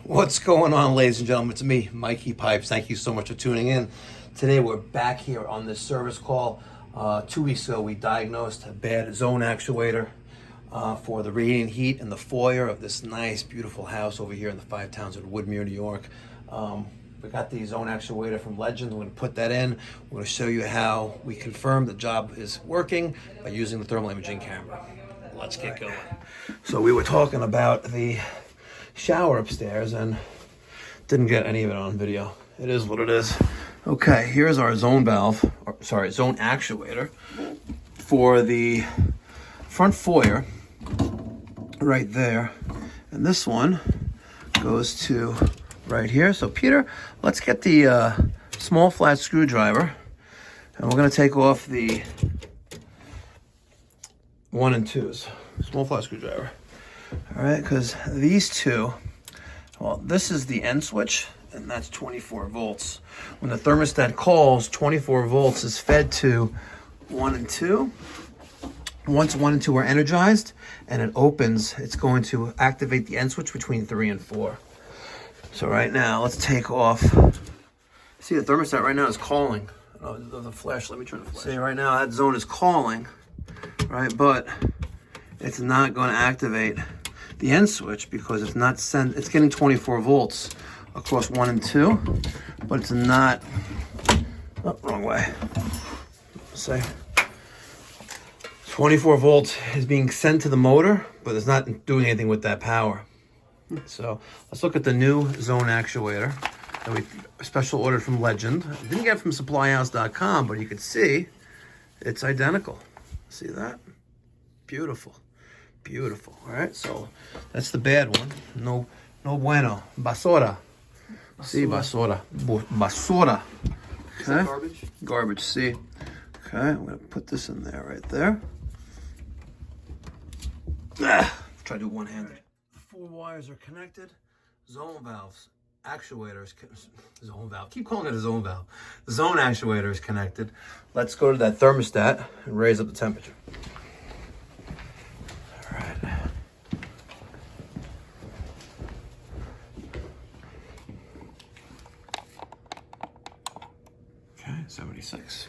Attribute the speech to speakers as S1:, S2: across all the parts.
S1: What's going on, ladies and gentlemen? It's me, Mikey Pipes. Thank you so much for tuning in. Today we're back here on this service call. 2 weeks ago we diagnosed a bad zone actuator for the radiant heat in the foyer of this nice, beautiful house over here in the Five Towns of Woodmere, New York. We got the zone actuator from Legend. We're going to put that in. We're going to show you how we confirm the job is working by using the thermal imaging camera. Let's get going. So we were talking about the shower upstairs and didn't get any of it on video. It is what it is. Okay, here's our zone valve, zone actuator for the front foyer right there. And this one goes to right here. So Peter, let's get the small flat screwdriver and we're gonna take off the 1 and 2s. Small flat screwdriver. All right, because these two, well, this is the end switch, and that's 24 volts. When the thermostat calls, 24 volts is fed to 1 and 2. Once 1 and 2 are energized and it opens, it's going to activate the end switch between 3 and 4. So right now, let's take off. See, the thermostat right now is calling. Oh, the flash, let me turn the flash. See, right now that zone is calling, right? But it's not going to activate the end switch because it's not it's getting 24 volts across 1 and 2, but it's not, oh, wrong way. Say 24 volts is being sent to the motor, but it's not doing anything with that power. So let's look at the new zone actuator that we special ordered from Legend. I didn't get it from supplyhouse.com, but you can see it's identical. See that? Beautiful. Beautiful. All right, so that's the bad one. No bueno. Basura. See, basura. Basura. Okay. Garbage? Garbage, see. Okay, I'm going to put this in there right there. Try to do one-handed. The 4 wires are connected. Zone valves. Actuators. Zone valve. Keep calling it a zone valve. The zone actuator is connected. Let's go to that thermostat and raise up the temperature. Okay, 76.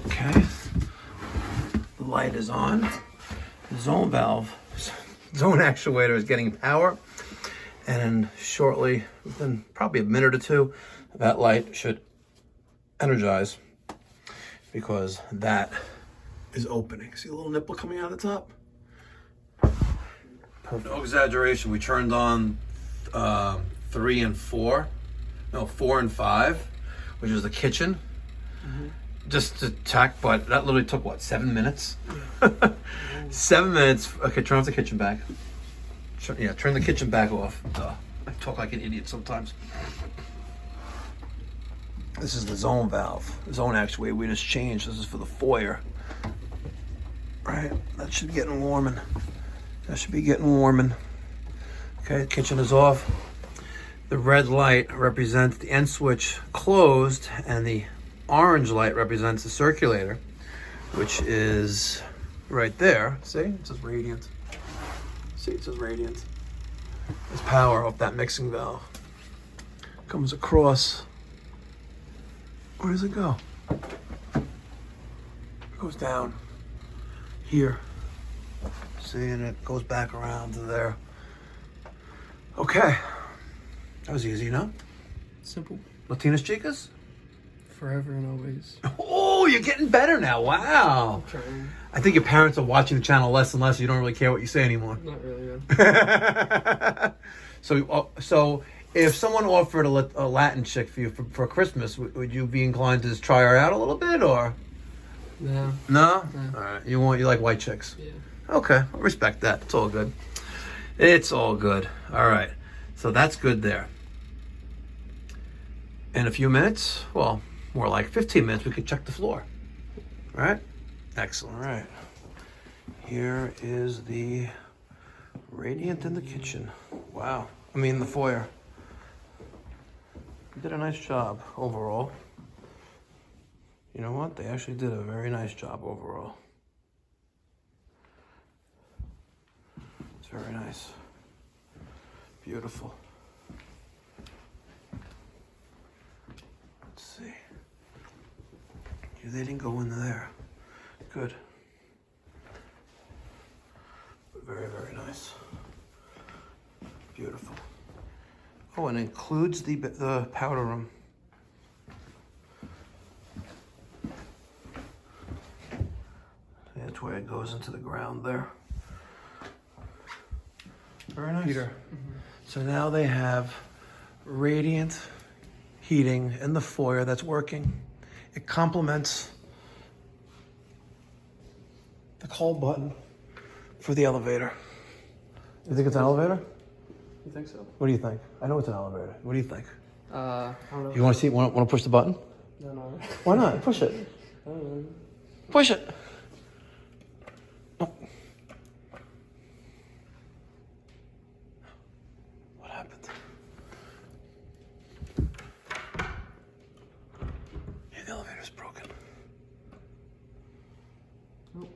S1: Okay, the light is on. The zone valve, zone actuator is getting power, and shortly, within probably a minute or two, that light should energize because that is opening. See a little nipple coming out of the top? Perfect. No exaggeration, we turned on 3 and 4, no, 4 and 5, which is the kitchen. Just to check, but that literally took what, 7 minutes? 7 minutes. Okay, turn off the kitchen back. Turn the kitchen back off. I talk like an idiot sometimes. This is the zone valve, zone actuator we just changed. This is for the foyer. Right, that should be getting warming. That should be getting warming. Okay, the kitchen is off. The red light represents the end switch closed, and the orange light represents the circulator, which is right there. See, it says radiant. See, it says radiant. There's power off that mixing valve. Comes across. Where does it go? It goes down here. See, and it goes back around to there. Okay. That was easy, no?
S2: Simple.
S1: Latinas chicas?
S2: Forever and always.
S1: Oh, you're getting better now. Wow.
S2: I'm trying.
S1: I think your parents are watching the channel less and less. You don't really care what you say anymore.
S2: Not really, yeah.
S1: So if someone offered a Latin chick for you for Christmas, would you be inclined to just try her out a little bit, or?
S2: No.
S1: No?
S2: No.
S1: All right. You like white chicks?
S2: Yeah.
S1: Okay. I respect that. It's all good. It's all good. All right. So that's good there. In a few minutes, well, more like 15 minutes, we could check the floor. All right? Excellent. All right. Here is the radiant in the kitchen. Wow. I mean, the foyer. They did a nice job overall. You know what? They actually did a very nice job overall. It's very nice. Beautiful. Let's see. Yeah, they didn't go into there. Good. Very, very nice. Beautiful. Oh, and includes the powder room. That's where it goes into the ground there. Very nice.
S2: Heater.
S1: So now they have radiant heating in the foyer that's working. It complements the call button for the elevator. You think it's an elevator?
S2: You think so?
S1: What do you think? I know it's an elevator. What do you think?
S2: I don't know.
S1: You want to see? Want to push the button?
S2: No, no.
S1: Why not? Push it.
S2: I don't know.
S1: Push it. Oh. What happened? Yeah, the elevator's broken.
S2: Nope.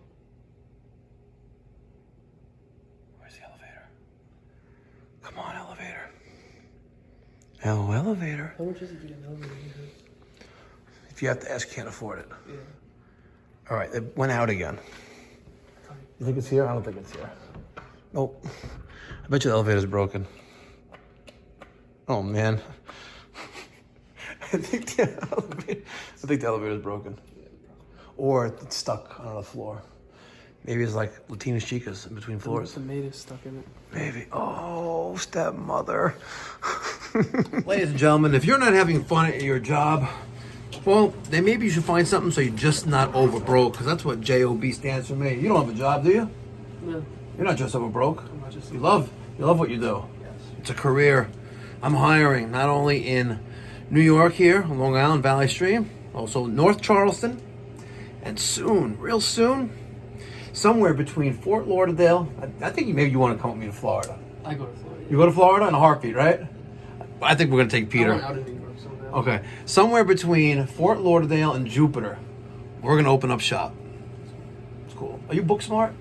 S1: Where's the elevator? Come on, elevator. Hello, elevator.
S2: How much is it to get an elevator here?
S1: If you have to ask, can't afford it.
S2: Yeah.
S1: All right, it went out again. You think it's here? I don't think it's here. Nope. I bet you the elevator's broken. Oh, man. I think the elevator's broken. Or it's stuck on the floor. Maybe it's like Latinas Chicas in between floors.
S2: The maid is stuck in it.
S1: Maybe. Oh, stepmother. Ladies and gentlemen, if you're not having fun at your job, well, then maybe you should find something so you're just not over broke, because that's what JOB stands for me. You don't have a job, do you?
S2: No.
S1: You're not just over broke.
S2: I'm not just
S1: You love what you do.
S2: Yes.
S1: It's a career. I'm hiring not only in New York here, on Long Island, Valley Stream, also North Charleston, and soon, real soon, somewhere between Fort Lauderdale. I think maybe you want to come with me to Florida.
S2: I go to Florida.
S1: You go to Florida in a heartbeat, right? I think we're going to take
S2: I
S1: Peter.
S2: went out in New York so bad.
S1: Okay. Somewhere between Fort Lauderdale and Jupiter, we're going to open up shop. It's cool. Are you book smart?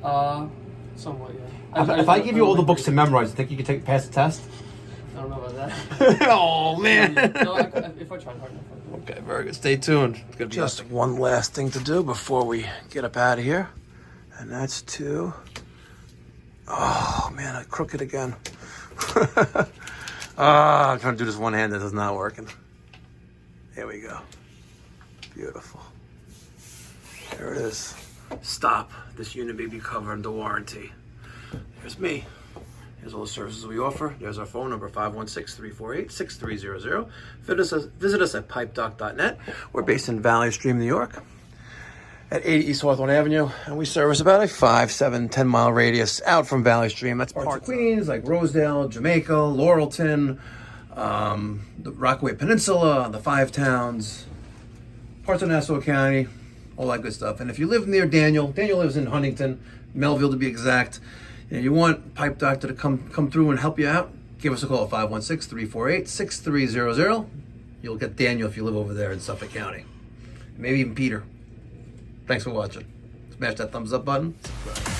S2: Somewhat, yeah.
S1: If I give you all the books to memorize, you think you could pass the test?
S2: I don't know about that.
S1: Oh, man.
S2: No, if I tried hard enough, I could.
S1: Okay, very good. Stay tuned. It's gonna be just one last thing to do before we get up out of here, and that's to. Oh man, I crooked again. I'm trying to do this one hand that is not working. There we go. Beautiful. There it is. Stop. This unit may be covered under warranty. Here's me. Here's all the services we offer. There's our phone number, 516-348-6300. Visit us at pipedoc.net. We're based in Valley Stream, New York, at 80 East Hawthorne Avenue, and we service about a 5, 7, 10 mile radius out from Valley Stream. That's parts of Queens, like Rosedale, Jamaica, Laurelton, the Rockaway Peninsula, the Five Towns, parts of Nassau County, all that good stuff. And if you live near Daniel lives in Huntington, Melville to be exact, and you want Pipe Doctor to come through and help you out, give us a call at 516-348-6300. You'll get Daniel if you live over there in Suffolk County. Maybe even Peter. Thanks for watching. Smash that thumbs up button. Subscribe.